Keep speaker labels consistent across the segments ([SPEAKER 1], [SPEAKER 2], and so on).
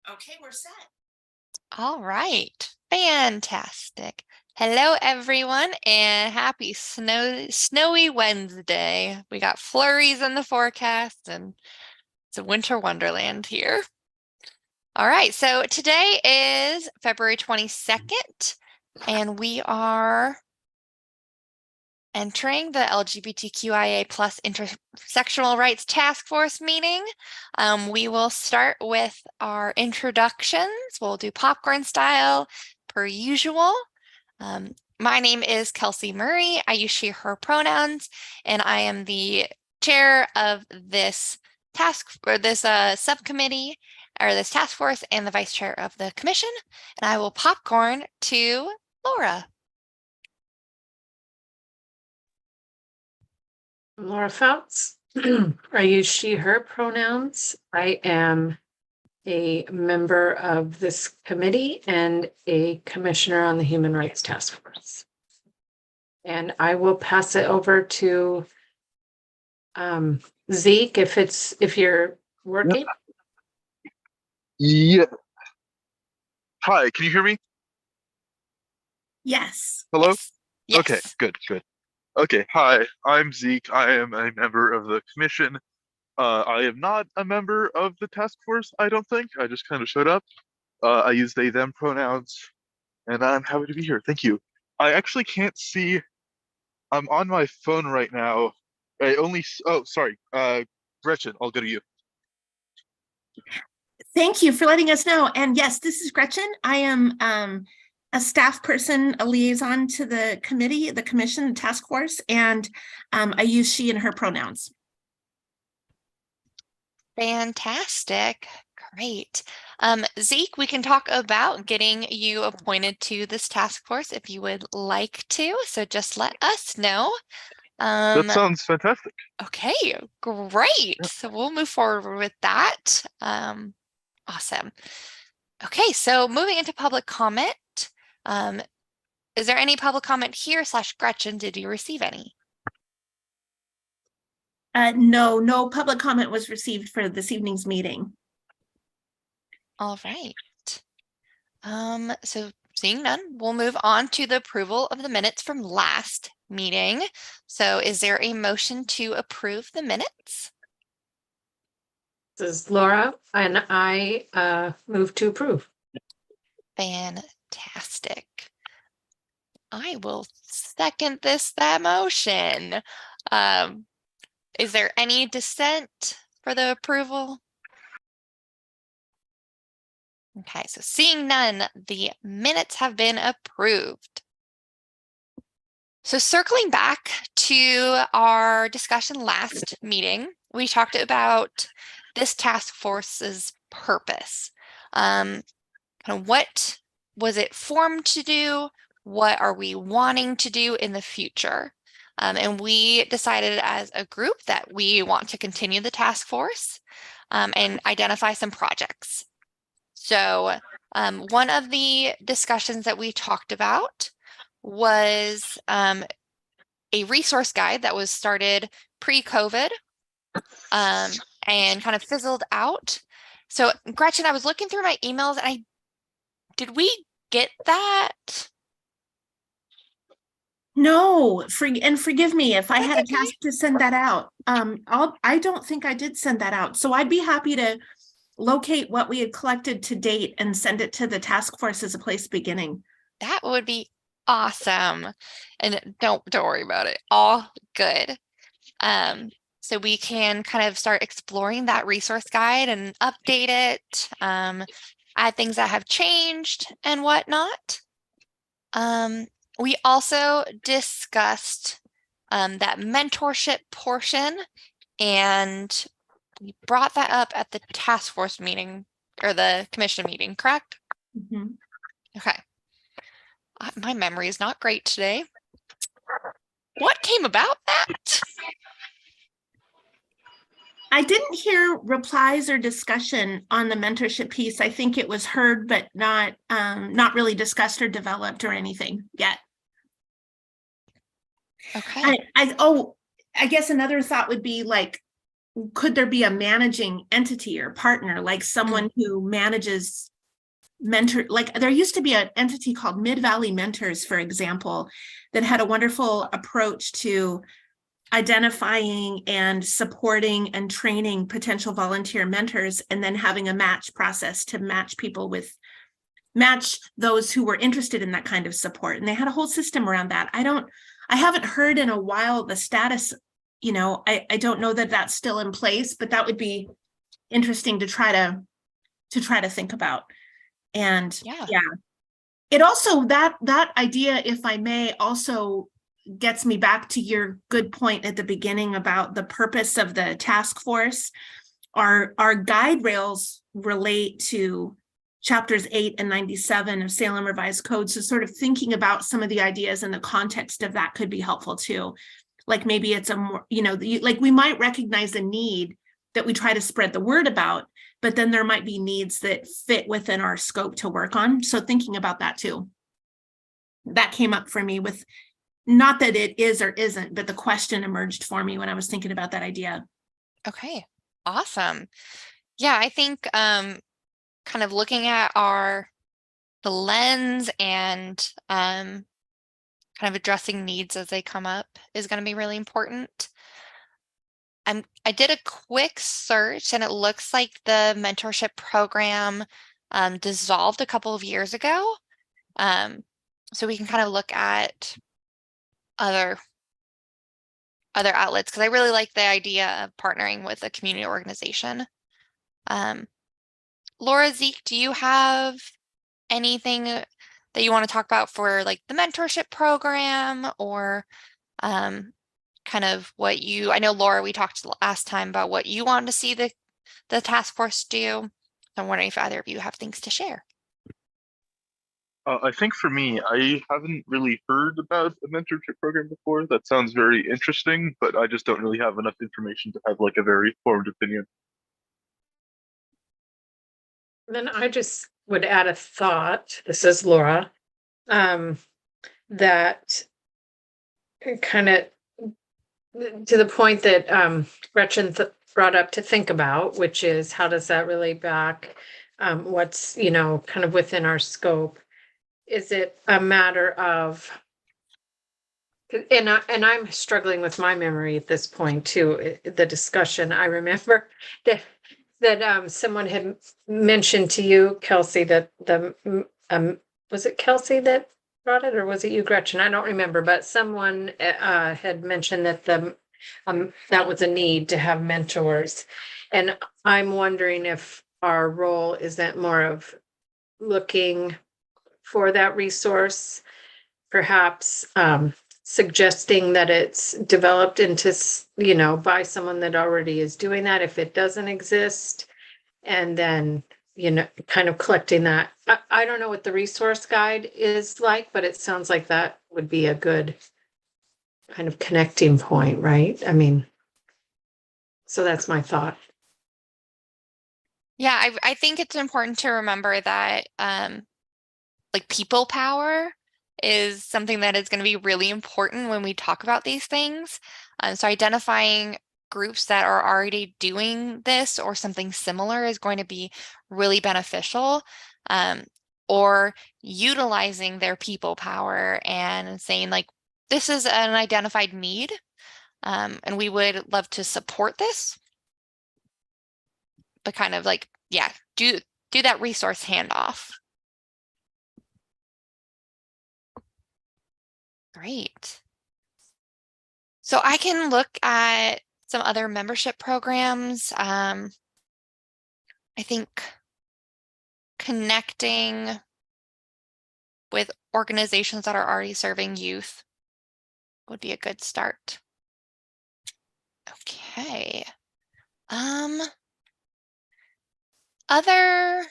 [SPEAKER 1] Okay, we're set.
[SPEAKER 2] All right, fantastic. Hello, everyone, and happy snowy Wednesday. We got flurries in the forecast, and it's a winter wonderland here. All right, so today is February 22nd, and we are entering the LGBTQIA plus Intersectional Rights Task Force meeting. We will start with our introductions. We'll do popcorn style per usual. My name is Kelsey Murray. I use she, her pronouns, and I am the chair of this subcommittee or this task force and the vice chair of the commission. And I will popcorn to Laura.
[SPEAKER 3] Laura Fouts. I use she, her pronouns. I am a member of this committee and a commissioner on the Human Rights Task Force. And I will pass it over to Zeke if you're working.
[SPEAKER 4] Yeah. Hi, can you hear me?
[SPEAKER 1] Yes.
[SPEAKER 4] Hello?
[SPEAKER 2] Yes.
[SPEAKER 4] Okay, good. Okay, hi, I'm Zeke. I am a member of the commission. I am not a member of the task force, I don't think. I just kind of showed up. I use they, them pronouns, and I'm happy to be here. Thank you. I actually can't see. I'm on my phone right now. Oh, sorry. Gretchen, I'll go to you.
[SPEAKER 1] Thank you for letting us know. And yes, this is Gretchen. I am a staff person, a liaison to the committee, the commission, the task force, and I use she and her pronouns.
[SPEAKER 2] Fantastic. Great. Zeke, we can talk about getting you appointed to this task force if you would like to. So just let us know.
[SPEAKER 4] That sounds fantastic.
[SPEAKER 2] Okay, great.
[SPEAKER 4] Yeah.
[SPEAKER 2] So we'll move forward with that. Awesome. Okay, so moving into public comment. Is there any public comment here / Gretchen? Did you receive any?
[SPEAKER 1] No public comment was received for this evening's meeting.
[SPEAKER 2] All right. So seeing none, we'll move on to the approval of the minutes from last meeting. So is there a motion to approve the minutes?
[SPEAKER 3] This is Laura, and I move to approve.
[SPEAKER 2] Fantastic. I will second that motion. Is there any dissent for the approval? Okay, so seeing none, the minutes have been approved. So circling back to our discussion last meeting, we talked about this task force's purpose. Kind of what was it formed to do? What are we wanting to do in the future? And we decided as a group that we want to continue the task force and identify some projects. So one of the discussions that we talked about was a resource guide that was started pre-COVID and kind of fizzled out. So Gretchen, I was looking through my emails and did we get that?
[SPEAKER 1] No, forgive me if I had a
[SPEAKER 2] okay.
[SPEAKER 1] task to send that out. I don't think I did send that out. So I'd be happy to locate what we had collected to date and send it to the task force as a place beginning.
[SPEAKER 2] That would be awesome. And don't worry about it. All good. So we can kind of start exploring that resource guide and update it, add things that have changed and whatnot. We also discussed that mentorship portion, and we brought that up at the task force meeting or the commission meeting, correct?
[SPEAKER 1] Mm-hmm.
[SPEAKER 2] Okay. My memory is not great today. What came about that?
[SPEAKER 1] I didn't hear replies or discussion on the mentorship piece. I think it was heard, but not really discussed or developed or anything yet.
[SPEAKER 2] Okay.
[SPEAKER 1] I guess another thought would be like, could there be a managing entity or partner, like someone who manages mentor, like there used to be an entity called Mid-Valley Mentors, for example, that had a wonderful approach to identifying and supporting and training potential volunteer mentors, and then having a match process to match those who were interested in that kind of support. And they had a whole system around that. I haven't heard in a while the status, I don't know that that's still in place, but that would be interesting to try to think about. And yeah, it also, that idea, if I may, also gets me back to your good point at the beginning about the purpose of the task force. Our guide rails relate to chapters 8 and 97 of Salem Revised Code. So sort of thinking about some of the ideas in the context of that could be helpful too. Like maybe it's a more, like we might recognize a need that we try to spread the word about, but then there might be needs that fit within our scope to work on. So thinking about that too. That came up for me with, not that it is or isn't, but the question emerged for me when I was thinking about that idea.
[SPEAKER 2] Okay, awesome. Yeah, I think kind of looking at the lens and kind of addressing needs as they come up is going to be really important. I did a quick search and it looks like the mentorship program dissolved a couple of years ago. So we can kind of look at other outlets, because I really like the idea of partnering with a community organization. Laura, Zeke, do you have anything that you want to talk about for like the mentorship program, or kind of what I know, Laura, we talked last time about what you want to see the task force do. I'm wondering if either of you have things to share.
[SPEAKER 4] I think for me, I haven't really heard about a mentorship program before. That sounds very interesting, but I just don't really have enough information to have like a very formed opinion.
[SPEAKER 3] Then I just would add a thought. This is Laura. That kind of to the point that Gretchen brought up to think about, which is how does that relate back? What's, kind of within our scope? Is it a matter of, and I'm struggling with my memory at this point too, the discussion. I remember that someone had mentioned to you, Kelsey, that was it Kelsey that brought it, or was it you, Gretchen? I don't remember, but someone had mentioned that that was a need to have mentors. And I'm wondering if our role isn't more of looking for that resource, perhaps suggesting that it's developed into, by someone that already is doing that if it doesn't exist, and then, kind of collecting that. I don't know what the resource guide is like, but it sounds like that would be a good kind of connecting point, right? I mean, so that's my thought.
[SPEAKER 2] Yeah, I think it's important to remember that like people power is something that is going to be really important when we talk about these things. So identifying groups that are already doing this or something similar is going to be really beneficial, or utilizing their people power and saying like, this is an identified need, and we would love to support this, but kind of like, yeah, do that resource handoff. Great. So I can look at some other membership programs. I think connecting with organizations that are already serving youth would be a good start. Okay. Other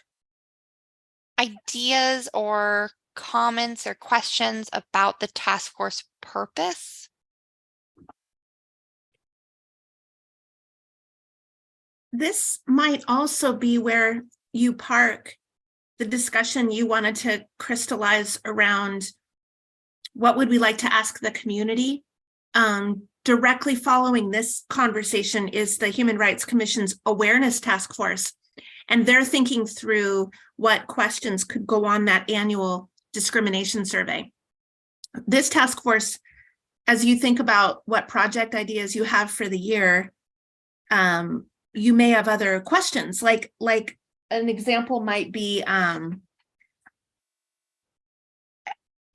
[SPEAKER 2] ideas or comments or questions about the task force purpose?
[SPEAKER 1] This might also be where you park the discussion you wanted to crystallize around what would we like to ask the community. directly following this conversation is the Human Rights Commission's Awareness Task Force. And they're thinking through what questions could go on that annual discrimination survey. This task force, as you think about what project ideas you have for the year, you may have other questions, like an example might be, oh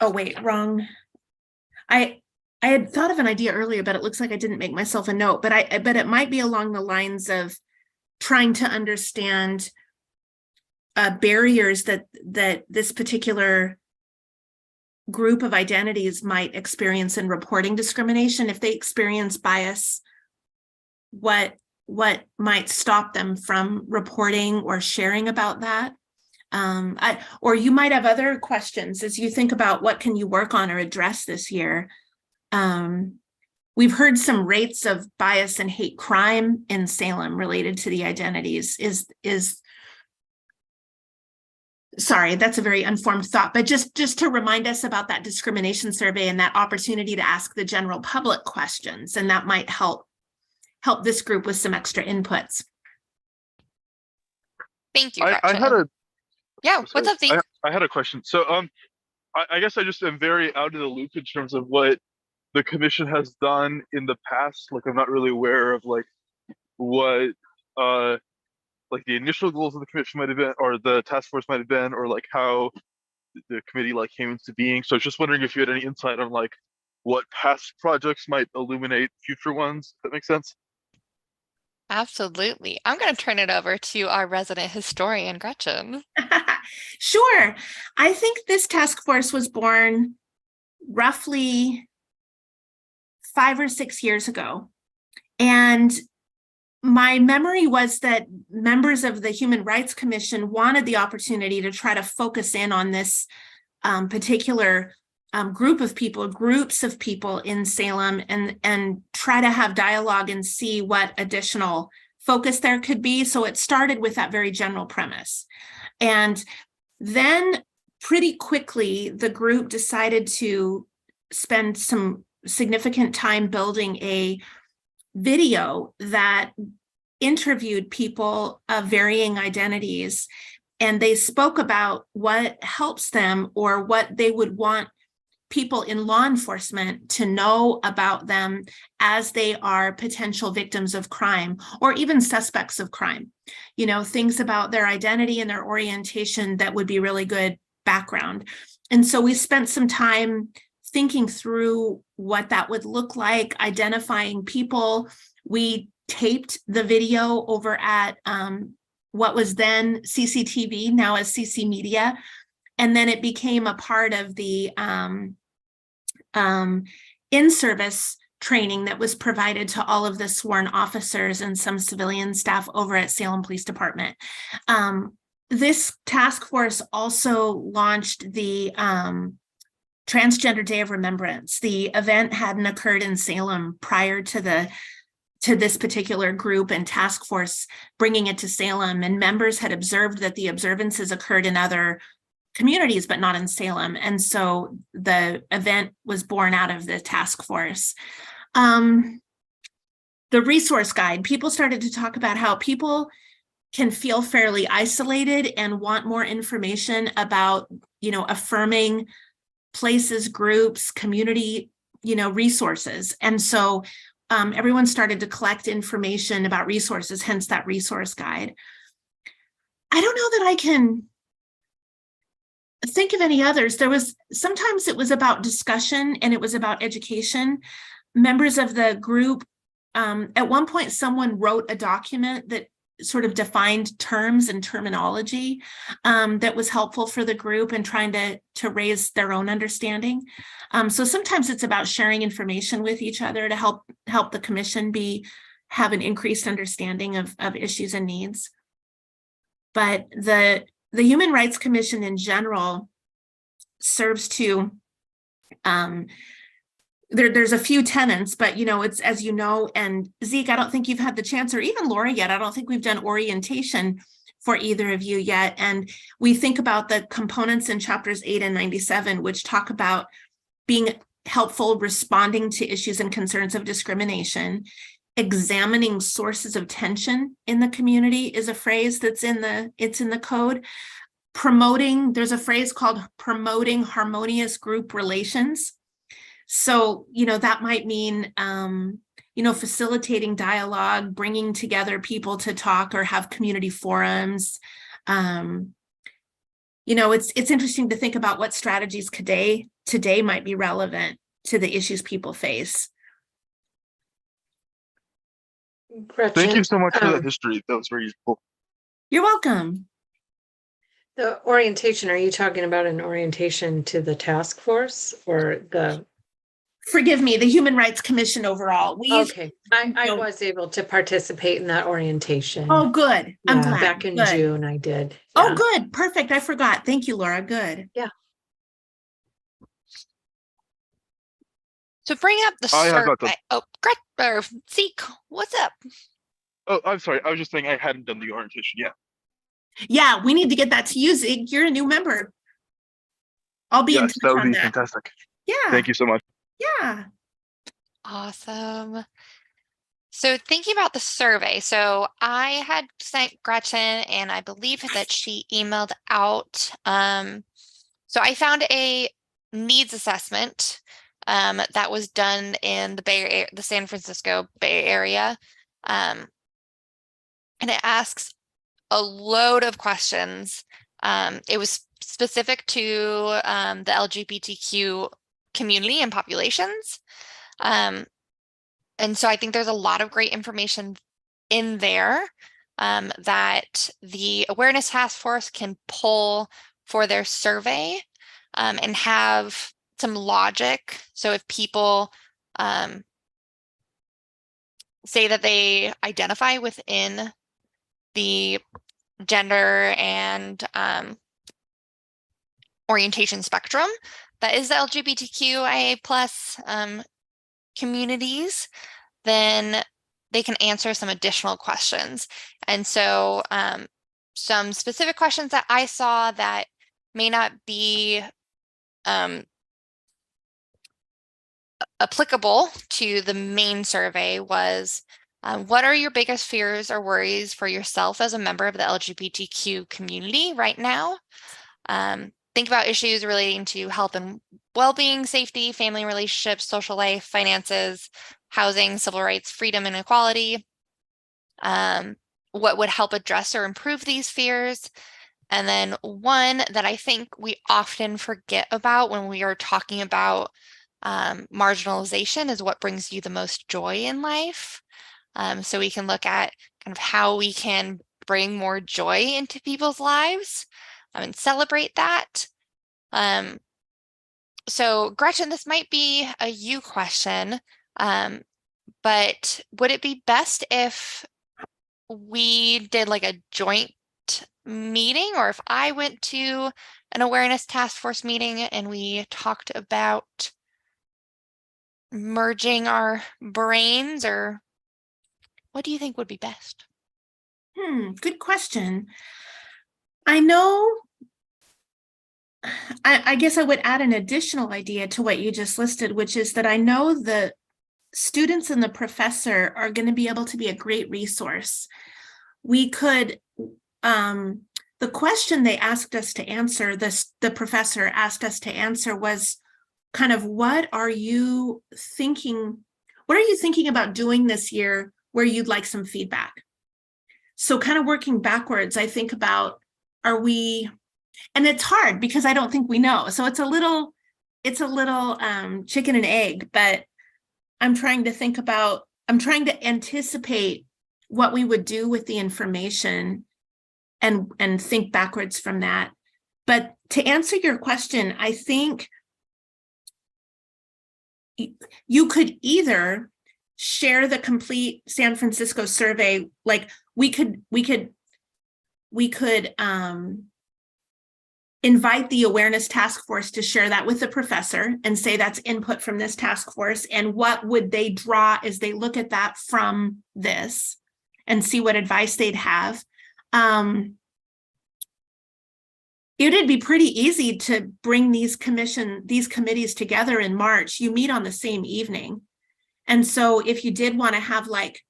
[SPEAKER 1] wait, wrong. I had thought of an idea earlier, but it looks like I didn't make myself a note, but it might be along the lines of trying to understand barriers that this particular group of identities might experience in reporting discrimination. If they experience bias, what might stop them from reporting or sharing about that? Or you might have other questions as you think about what can you work on or address this year. We've heard some rates of bias and hate crime in Salem related to the identities. Sorry, that's a very unformed thought, but just to remind us about that discrimination survey and that opportunity to ask the general public questions, and that might help this group with some extra inputs.
[SPEAKER 2] Thank you,
[SPEAKER 4] I
[SPEAKER 2] Gretchen.
[SPEAKER 4] had a
[SPEAKER 2] Yeah, what's up, Zeke?
[SPEAKER 4] I had a question. So I guess I just am very out of the loop in terms of what the commission has done in the past. Like, I'm not really aware of like what like the initial goals of the commission might have been, or the task force might have been, or like how the committee like came into being. So I was just wondering if you had any insight on like what past projects might illuminate future ones. If that makes sense.
[SPEAKER 2] Absolutely. I'm going to turn it over to our resident historian, Gretchen.
[SPEAKER 1] Sure. I think this task force was born roughly 5 or 6 years ago. And my memory was that members of the Human Rights Commission wanted the opportunity to try to focus in on this particular groups of people in Salem and try to have dialogue and see what additional focus there could be. So it started with that very general premise. And then pretty quickly, the group decided to spend some significant time building a video that interviewed people of varying identities, and they spoke about what helps them or what they would want people in law enforcement to know about them as they are potential victims of crime or even suspects of crime. You know, things about their identity and their orientation that would be really good background. And so we spent some time thinking through what that would look like, identifying people. We taped the video over at what was then CCTV, now as CC Media. And then it became a part of the in-service training that was provided to all of the sworn officers and some civilian staff over at Salem Police Department. This task force also launched the Transgender Day of Remembrance. The event hadn't occurred in Salem prior to this particular group and task force bringing it to Salem, and members had observed that the observances occurred in other communities, but not in Salem. And so the event was born out of the task force. The resource guide, people started to talk about how people can feel fairly isolated and want more information about, you know, affirming places, groups, community, you know, resources. And so everyone started to collect information about resources, hence that resource guide. I don't know that I can think of any others. Sometimes it was about discussion and it was about education. Members of the group, at one point, someone wrote a document that sort of defined terms and terminology that was helpful for the group and trying to raise their own understanding. So sometimes it's about sharing information with each other to help the commission have an increased understanding of issues and needs. But the Human Rights Commission in general serves to there's a few tenets, but you know, it's, as you know, and Zeke, I don't think you've had the chance, or even Laura yet. I don't think we've done orientation for either of you yet. And we think about the components in chapters 8 and 97, which talk about being helpful responding to issues and concerns of discrimination. Examining sources of tension in the community is a phrase that's in the code. Promoting, there's a phrase called promoting harmonious group relations. So, that might mean, facilitating dialogue, bringing together people to talk or have community forums. It's interesting to think about what strategies today might be relevant to the issues people face.
[SPEAKER 3] Gretchen,
[SPEAKER 4] Thank you so much for that history. That was very useful.
[SPEAKER 1] You're welcome.
[SPEAKER 3] the orientation, are you talking about an orientation to the task force or the?
[SPEAKER 1] Forgive me, the Human Rights Commission overall.
[SPEAKER 3] Okay, I
[SPEAKER 1] No.
[SPEAKER 3] was able to participate in that orientation.
[SPEAKER 1] Oh, good. I'm
[SPEAKER 3] Yeah,
[SPEAKER 1] glad.
[SPEAKER 3] back in
[SPEAKER 1] Good.
[SPEAKER 3] June, I did.
[SPEAKER 1] Oh,
[SPEAKER 3] Yeah.
[SPEAKER 1] good. Perfect. I forgot. Thank you, Laura. Good.
[SPEAKER 2] So bring up the
[SPEAKER 4] I have not
[SPEAKER 2] survey. Oh, Zeke, what's up?
[SPEAKER 4] Oh, I'm sorry. I was just saying I hadn't done the orientation yet.
[SPEAKER 1] Yeah, we need to get that to you, Zig. You're a new member. I'll be in
[SPEAKER 4] Yes,
[SPEAKER 1] touch
[SPEAKER 4] that would
[SPEAKER 1] on
[SPEAKER 4] be
[SPEAKER 1] that.
[SPEAKER 4] fantastic.
[SPEAKER 1] Yeah.
[SPEAKER 4] Thank you so much.
[SPEAKER 1] Yeah.
[SPEAKER 2] Awesome. So thinking about the survey, so I had sent Gretchen and I believe that she emailed out. So I found a needs assessment that was done in the San Francisco Bay Area. And it asks a load of questions. It was specific to the LGBTQ community and populations. And so I think there's a lot of great information in there that the Awareness Task Force can pull for their survey and have some logic. So if people say that they identify within the gender and orientation spectrum, that is the LGBTQIA plus communities, then they can answer some additional questions. And so some specific questions that I saw that may not be applicable to the main survey was, what are your biggest fears or worries for yourself as a member of the LGBTQ community right now? Think about issues relating to health and well-being, safety, family relationships, social life, finances, housing, civil rights, freedom, and equality. What would help address or improve these fears? And then one that I think we often forget about when we are talking about marginalization is what brings you the most joy in life. So we can look at kind of how we can bring more joy into people's lives and celebrate that. So Gretchen, this might be a you question, but would it be best if we did like a joint meeting, or if I went to an awareness task force meeting and we talked about merging our brains, or what do you think would be best?
[SPEAKER 1] Good question. I know, I guess I would add an additional idea to what you just listed, which is that I know the students and the professor are going to be able to be a great resource. We could, the question they asked us to answer, the professor asked us to answer was kind of, what are you thinking about doing this year where you'd like some feedback? So kind of working backwards, I think about, and it's hard because I don't think we know. So it's a little chicken and egg, but I'm trying to anticipate what we would do with the information and think backwards from that. But to answer your question, I think you could either share the complete San Francisco survey, like we could invite the awareness task force to share that with the professor and say that's input from this task force, and what would they draw as they look at that from this and see what advice they'd have. it'd be pretty easy to bring these committees together in March. You meet on the same evening. And so if you did want to have like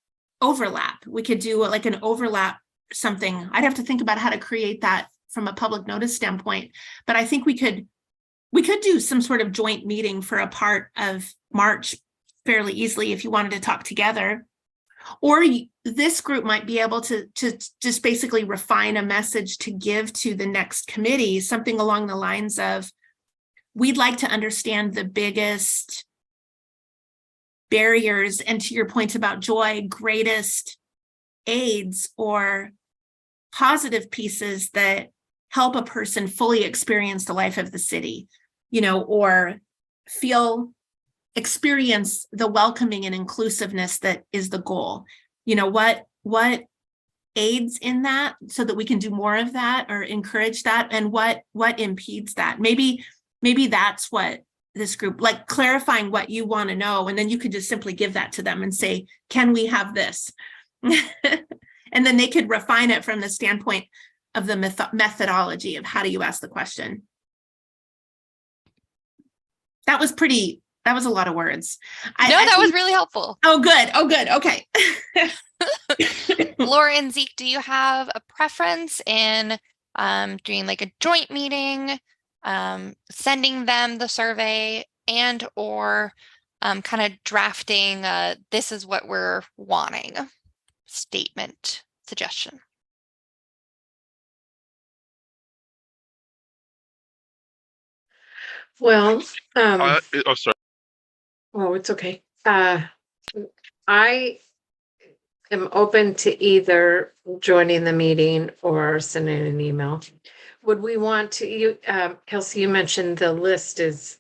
[SPEAKER 1] overlap, we could do like an overlap something. I'd have to think about how to create that from a public notice standpoint. But I think we could do some sort of joint meeting for a part of March fairly easily if you wanted to talk together. Or this group might be able to just basically refine a message to give to the next committee, something along the lines of, we'd like to understand the biggest barriers, and to your point about joy, greatest aids or positive pieces that help a person fully experience the life of the city, or experience the welcoming and inclusiveness that is the goal. What aids in that so that we can do more of that or encourage that, and what impedes that. Maybe that's what this group, like clarifying what you want to know, and then you could just simply give that to them and say, can we have this? And then they could refine it from the standpoint of the methodology of how do you ask the question. That was a lot of words.
[SPEAKER 2] That was really helpful.
[SPEAKER 1] Oh, good. Okay.
[SPEAKER 2] Laura and Zeke, do you have a preference in doing like a joint meeting, sending them the survey, and or kind of drafting this is what we're wanting statement suggestion?
[SPEAKER 3] Well,
[SPEAKER 4] oh, sorry.
[SPEAKER 3] oh, it's okay. I am open to either joining the meeting or sending an email. Would we want to, Kelsey, you mentioned the list is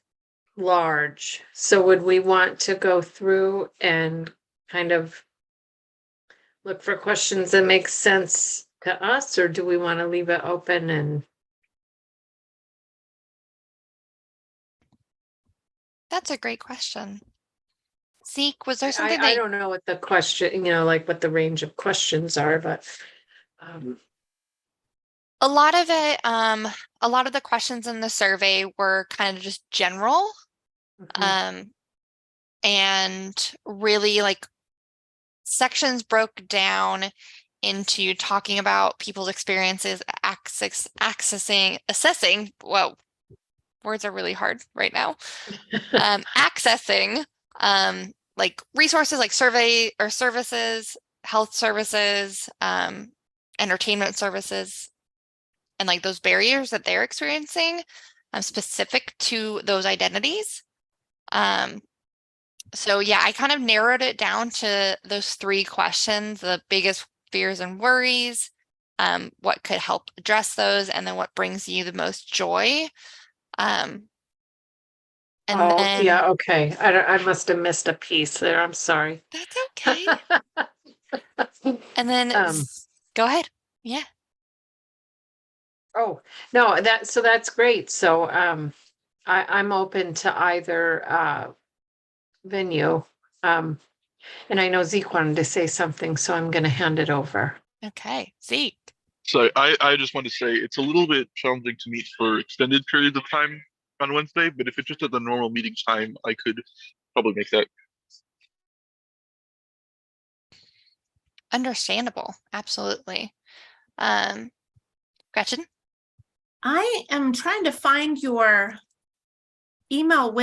[SPEAKER 3] large. So would we want to go through and kind of look for questions that make sense to us, or do we want to leave it open? And
[SPEAKER 2] That's a great question. Zeke, was there something
[SPEAKER 3] I don't know what the question, like what the range of questions are, but
[SPEAKER 2] a lot of it, a lot of the questions in the survey were kind of just general, and really like sections broke down into talking about people's experiences, assessing, well, words are really hard right now, accessing like resources like survey or services, health services, entertainment services, and like those barriers that they're experiencing specific to those identities. So yeah, I kind of narrowed it down to those 3 questions: the biggest fears and worries, what could help address those, and then what brings you the most joy. And then,
[SPEAKER 3] yeah, okay. I must have missed a piece there. I'm sorry.
[SPEAKER 2] That's okay. And then go ahead. Yeah.
[SPEAKER 3] Oh, no, that's great. So I'm open to either venue. And I know Zeke wanted to say something, so I'm going to hand it over.
[SPEAKER 2] Okay, Zeke.
[SPEAKER 4] So I just want to say it's a little bit challenging to meet for extended periods of time on Wednesday, but if it's just at the normal meeting time, I could probably make that.
[SPEAKER 2] Understandable. Absolutely. Gretchen?
[SPEAKER 1] I am trying to find your email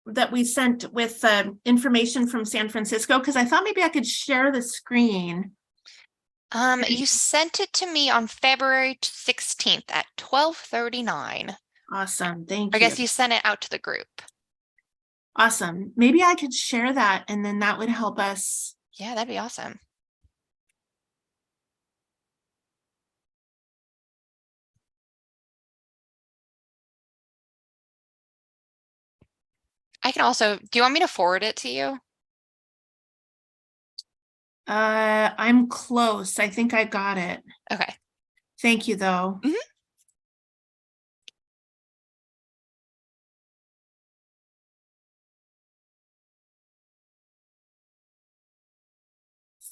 [SPEAKER 1] that we sent with information from San Francisco, because I thought maybe I could share the screen.
[SPEAKER 2] You sent it to me on February 16th at 12:39.
[SPEAKER 1] Awesome. Thank you.
[SPEAKER 2] I guess you sent it out to the group.
[SPEAKER 1] Awesome. Maybe I could share that, and then that would help us.
[SPEAKER 2] Yeah, that'd be awesome. I can also, do you want me to forward it to you?
[SPEAKER 1] I'm close. I think I got it.
[SPEAKER 2] Okay.
[SPEAKER 1] Thank you, though.
[SPEAKER 2] Mhm.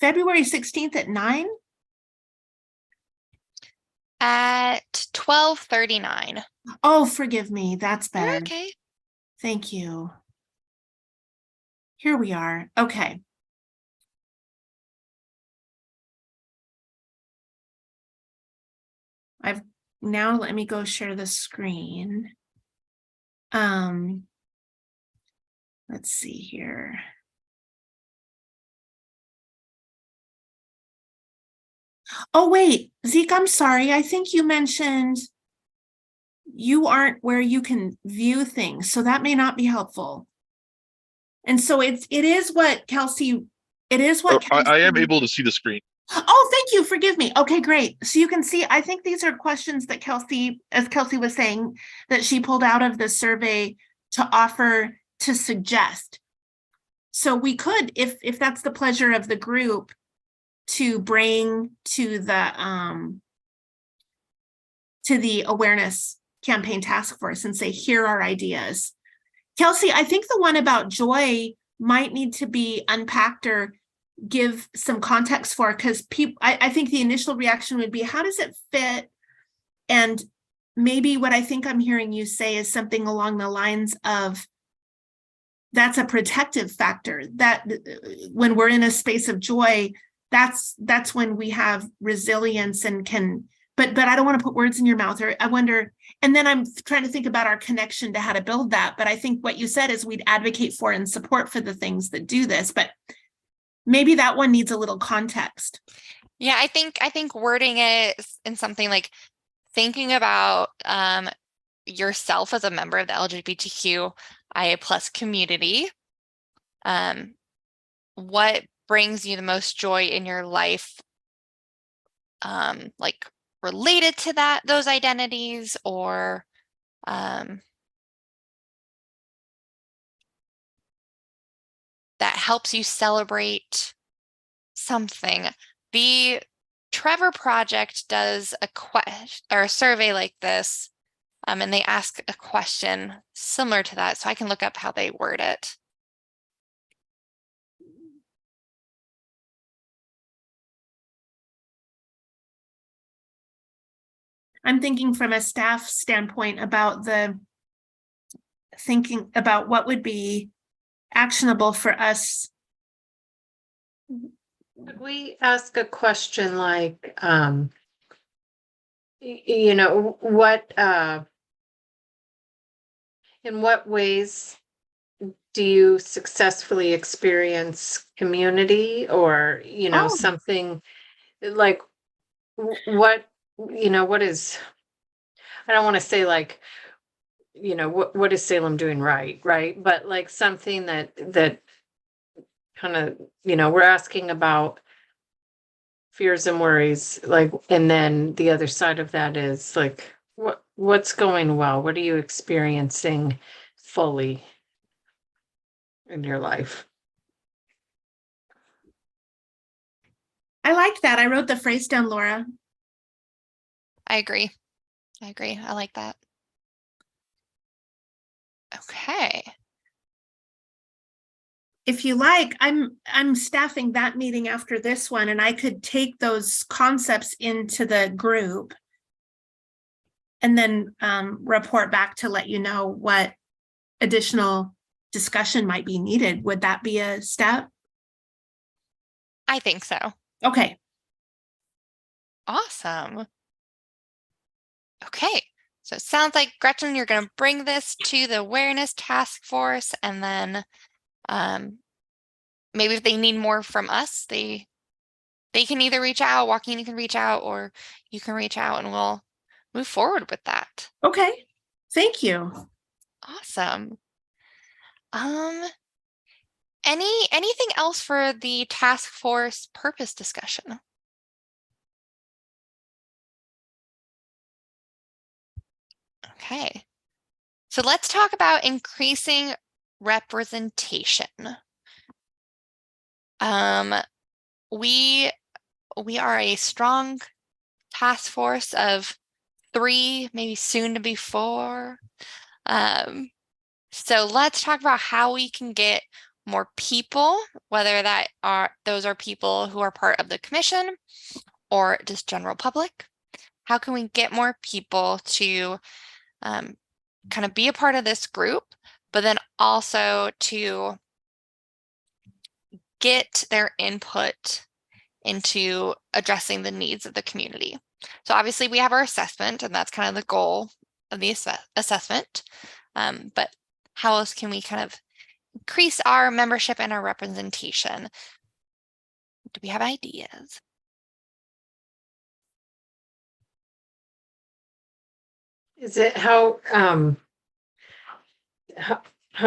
[SPEAKER 1] February 16th at 9?
[SPEAKER 2] at 12:39.
[SPEAKER 1] Oh, forgive me. That's
[SPEAKER 2] You're
[SPEAKER 1] better.
[SPEAKER 2] okay.
[SPEAKER 1] Thank you. Here we are. Okay. Now let me go share the screen. Let's see here. Oh, wait, Zeke, I'm sorry. I think you mentioned you aren't where you can view things, so that may not be helpful. And so it is what Kelsey, it is what
[SPEAKER 4] I am
[SPEAKER 1] Kelsey-
[SPEAKER 4] able to see the screen.
[SPEAKER 1] Oh, thank you. Forgive me. Okay, great. So you can see, I think these are questions that Kelsey, as Kelsey was saying, that she pulled out of the survey to offer to suggest. So we could, if that's the pleasure of the group, to bring to the awareness campaign task force and say, here are ideas. Kelsey, I think the one about joy might need to be unpacked or give some context for, because people, I think the initial reaction would be, how does it fit? And maybe what I think I'm hearing you say is something along the lines of, that's a protective factor, that when we're in a space of joy, that's when we have resilience and can, but I don't want to put words in your mouth, or I wonder, and then I'm trying to think about our connection to how to build that. But I think what you said is we'd advocate for and support for the things that do this, but maybe that one needs a little context.
[SPEAKER 2] Yeah, I think wording it in something like thinking about yourself as a member of the LGBTQIA plus community. What brings you the most joy in your life? Like related to those identities, or that helps you celebrate something. The Trevor Project does a survey like this, and they ask a question similar to that, so I can look up how they word it.
[SPEAKER 1] I'm thinking from a staff standpoint about thinking about what would be actionable for us.
[SPEAKER 3] Could we ask a question like, in what ways do you successfully experience community, or,
[SPEAKER 1] Oh.
[SPEAKER 3] something like what is, I don't want to say like, what is Salem doing right? But like something that kind of, we're asking about fears and worries, like, and then the other side of that is like, what's going well? What are you experiencing fully in your life?
[SPEAKER 1] I like that. I wrote the phrase down, Laura.
[SPEAKER 2] I agree. I like that. Okay.
[SPEAKER 1] If you like, I'm staffing that meeting after this one, and I could take those concepts into the group and then report back to let you know what additional discussion might be needed. Would that be a step?
[SPEAKER 2] I think so.
[SPEAKER 1] Okay.
[SPEAKER 2] Awesome. Okay. So it sounds like, Gretchen, you're going to bring this to the awareness task force, and then maybe if they need more from us, they can either reach out, Joaquin can reach out, or you can reach out, and we'll move forward with that.
[SPEAKER 1] Okay. Thank you.
[SPEAKER 2] Awesome. Anything else for the task force purpose discussion? Okay. So let's talk about increasing representation. We are a strong task force of 3, maybe soon to be 4. So let's talk about how we can get more people, whether those are people who are part of the commission or just general public, how can we get more people to kind of be a part of this group, but then also to get their input into addressing the needs of the community. So obviously we have our assessment, and that's kind of the goal of the assessment. But how else can we kind of increase our membership and our representation? Do we have ideas?
[SPEAKER 3] Is it how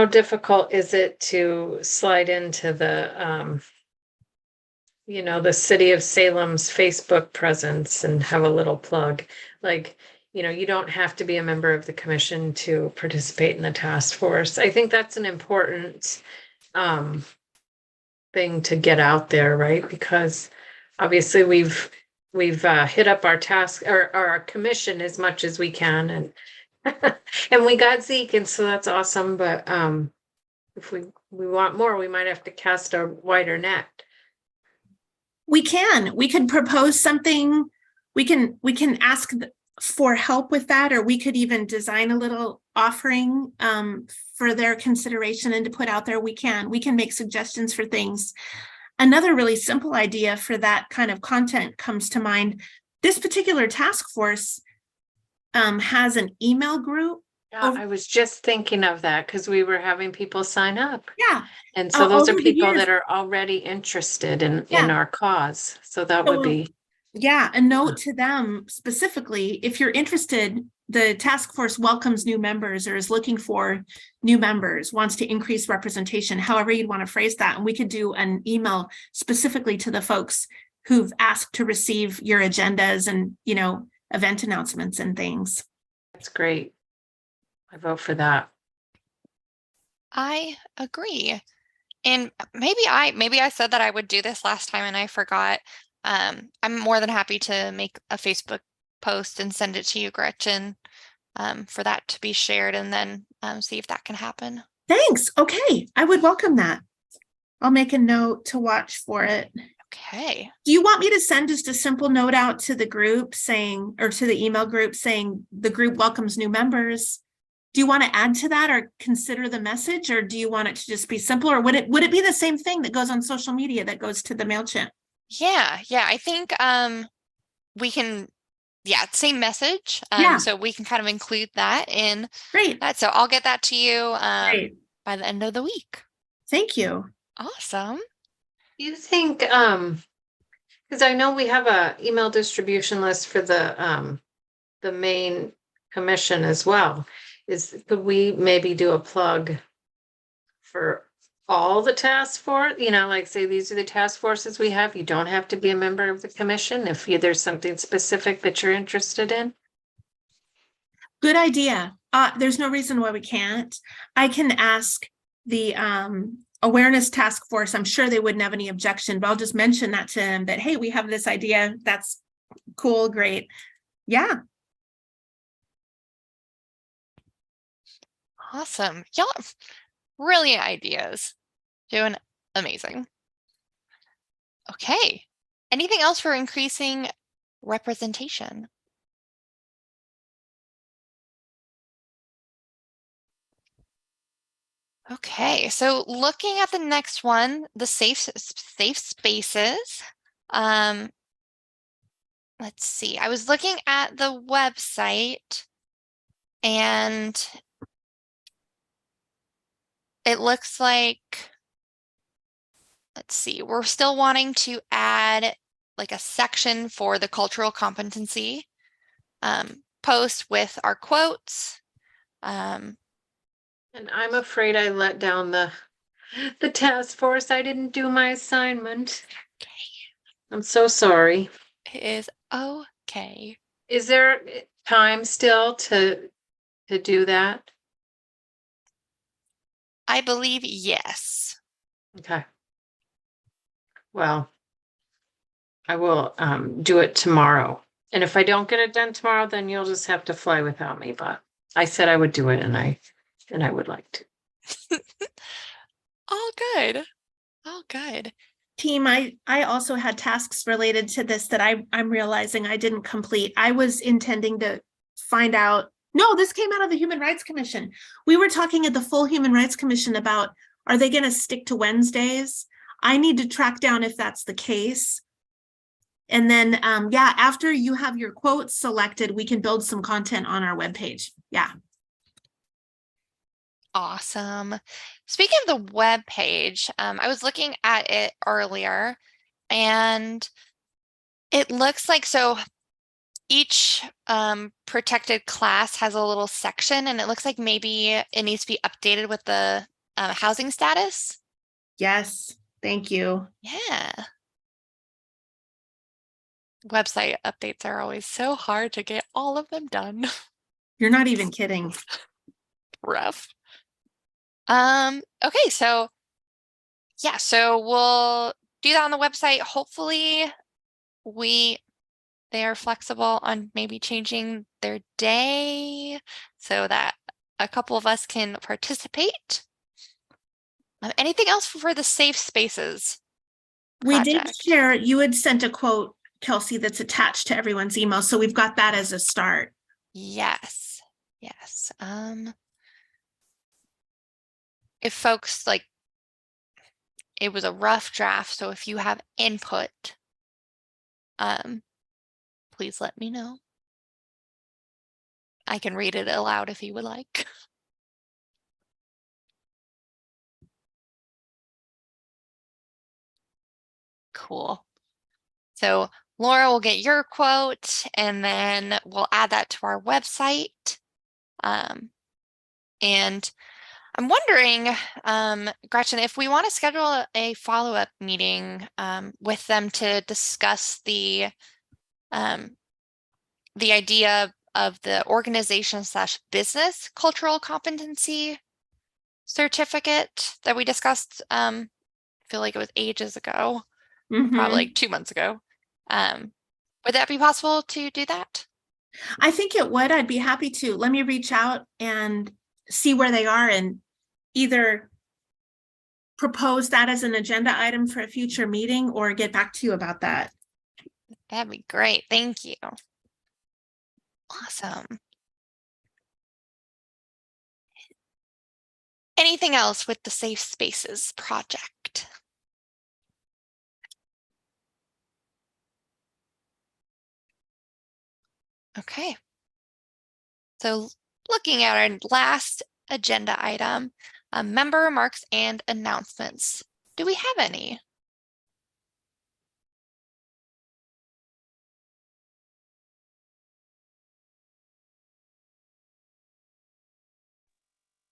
[SPEAKER 3] difficult is it to slide into the the city of Salem's Facebook presence and have a little plug? Like, you don't have to be a member of the commission to participate in the task force. I think that's an important thing to get out there, right? Because obviously we've hit up our task or our commission as much as we can, and and we got Zeke, and so that's awesome. But if we want more, we might have to cast a wider net.
[SPEAKER 1] We could propose something. We can ask for help with that, or we could even design a little offering for their consideration and to put out there. We can make suggestions for things. Another really simple idea for that kind of content comes to mind. This particular task force has an email group.
[SPEAKER 3] Yeah, I was just thinking of that because we were having people sign up.
[SPEAKER 1] Yeah.
[SPEAKER 3] And so those are
[SPEAKER 1] Over the
[SPEAKER 3] people
[SPEAKER 1] years.
[SPEAKER 3] that are already interested in
[SPEAKER 1] Yeah.
[SPEAKER 3] our cause. So that would be.
[SPEAKER 1] Yeah, a note to them specifically, if you're interested, the task force welcomes new members or is looking for new members, wants to increase representation, however you'd want to phrase that. And we could do an email specifically to the folks who've asked to receive your agendas and, event announcements and things.
[SPEAKER 3] That's great. I vote for that.
[SPEAKER 2] I agree. And maybe I said that I would do this last time and I forgot. I'm more than happy to make a Facebook post and send it to you, Gretchen, for that to be shared, and then see if that can happen.
[SPEAKER 1] Thanks. Okay. I would welcome that. I'll make a note to watch for it.
[SPEAKER 2] Okay.
[SPEAKER 1] Do you want me to send just a simple note out to the group saying, or to the email group saying the group welcomes new members? Do you want to add to that or consider the message, or do you want it to just be simple, or would it be the same thing that goes on social media that goes to the MailChimp?
[SPEAKER 2] Yeah. I think we can, same message. So we can kind of include that in
[SPEAKER 1] Great.
[SPEAKER 2] that. So I'll get that to you
[SPEAKER 1] Great.
[SPEAKER 2] by the end of the week.
[SPEAKER 1] Thank you.
[SPEAKER 2] Awesome.
[SPEAKER 3] Do you think, because I know we have a email distribution list for the main commission as well. Could we maybe do a plug for all the task force? Like say these are the task forces we have. You don't have to be a member of the commission if there's something specific that you're interested in.
[SPEAKER 1] Good idea. There's no reason why we can't. I can ask the awareness task force. I'm sure they wouldn't have any objection, but I'll just mention that to them that, hey, we have this idea. That's cool. Great. Yeah.
[SPEAKER 2] Awesome. Y'all have brilliant ideas. Doing amazing. Okay. Anything else for increasing representation? Okay, so looking at the next one, the safe spaces. Let's see. I was looking at the website and it looks like, let's see, we're still wanting to add like a section for the cultural competency post with our quotes.
[SPEAKER 3] And I'm afraid I let down the task force. I didn't do my assignment.
[SPEAKER 2] Okay.
[SPEAKER 3] I'm so sorry.
[SPEAKER 2] It is okay.
[SPEAKER 3] Is there time still to do that?
[SPEAKER 2] I believe yes.
[SPEAKER 3] Okay. Well, I will do it tomorrow. And if I don't get it done tomorrow, then you'll just have to fly without me. But I said I would do it, and I would like to.
[SPEAKER 2] All good. All good.
[SPEAKER 1] team, I also had tasks related to this that I'm realizing I didn't complete. I was intending to find out, no, this came out of the Human Rights Commission. We were talking at the full Human Rights Commission about, are they going to stick to Wednesdays? I need to track down if that's the case. And then, yeah, after you have your quotes selected, we can build some content on our webpage. Yeah.
[SPEAKER 2] Awesome. Speaking of the web page, I was looking at it earlier and it looks like each protected class has a little section and it looks like maybe it needs to be updated with the housing status.
[SPEAKER 1] Yes. Thank you.
[SPEAKER 2] Yeah. Website updates are always so hard to get all of them done.
[SPEAKER 1] You're not even kidding.
[SPEAKER 2] Rough. Okay, so yeah, so we'll do that on the website. Hopefully they are flexible on maybe changing their day so that a couple of us can participate. Anything else for the safe spaces
[SPEAKER 1] We did
[SPEAKER 2] project?
[SPEAKER 1] share, you had sent a quote, Kelsey, that's attached to everyone's email. So we've got that as a start.
[SPEAKER 2] Yes. Yes. If folks it was a rough draft, so if you have input, please let me know. I can read it aloud if you would like. Cool. So Laura will get your quote and then we'll add that to our website. And I'm wondering, Gretchen, if we want to schedule a follow-up meeting with them to discuss the idea of the organization/business cultural competency certificate that we discussed, I feel like it was ages ago,
[SPEAKER 1] Mhm.
[SPEAKER 2] probably like 2 months ago. Would that be possible to do that?
[SPEAKER 1] I think it would. I'd be happy to. Let me reach out and see where they are and either propose that as an agenda item for a future meeting or get back to you about that.
[SPEAKER 2] That'd be great. Thank you. Awesome. Anything else with the Safe Spaces project? Okay. So looking at our last agenda item, member remarks and announcements. Do we have any?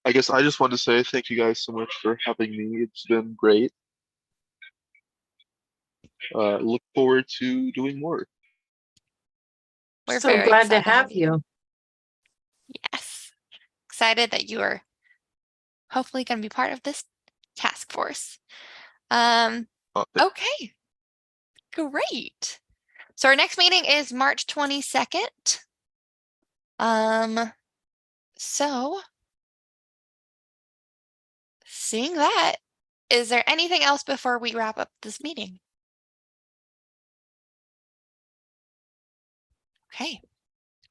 [SPEAKER 4] I guess I just want to say thank you guys so much for having me. It's been great. Look forward to doing more.
[SPEAKER 2] We're
[SPEAKER 3] So
[SPEAKER 2] very
[SPEAKER 3] glad to
[SPEAKER 2] excited
[SPEAKER 3] have you.
[SPEAKER 2] Yes. Excited that you are hopefully going to be part of this task force. Okay. Great. So our next meeting is March 22nd. So seeing that, is there anything else before we wrap up this meeting? Okay.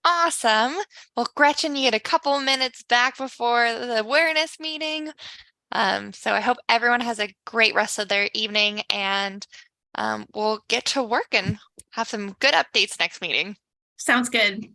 [SPEAKER 2] Awesome. Well, Gretchen, you get a couple minutes back before the awareness meeting. So I hope everyone has a great rest of their evening and we'll get to work and have some good updates next meeting.
[SPEAKER 1] Sounds good.